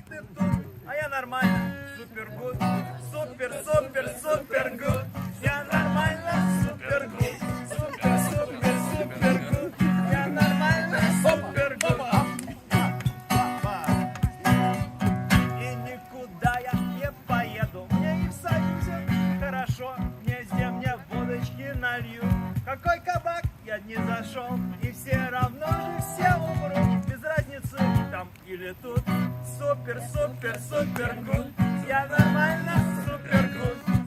ты тут, а я нормально, супер гуд, супер, супер, супер гуд. Я нормально, супер гуд, супер, супер, супер гуд. Я нормально, супер гуд. И никуда я не поеду, мне и в Союзе хорошо. Везде мне водочки налью. Какой кабак я не зашел, и все равно же все умрут. Без разницы там или тут. Супер, супер, супер гуд. Я нормально, супер гуд.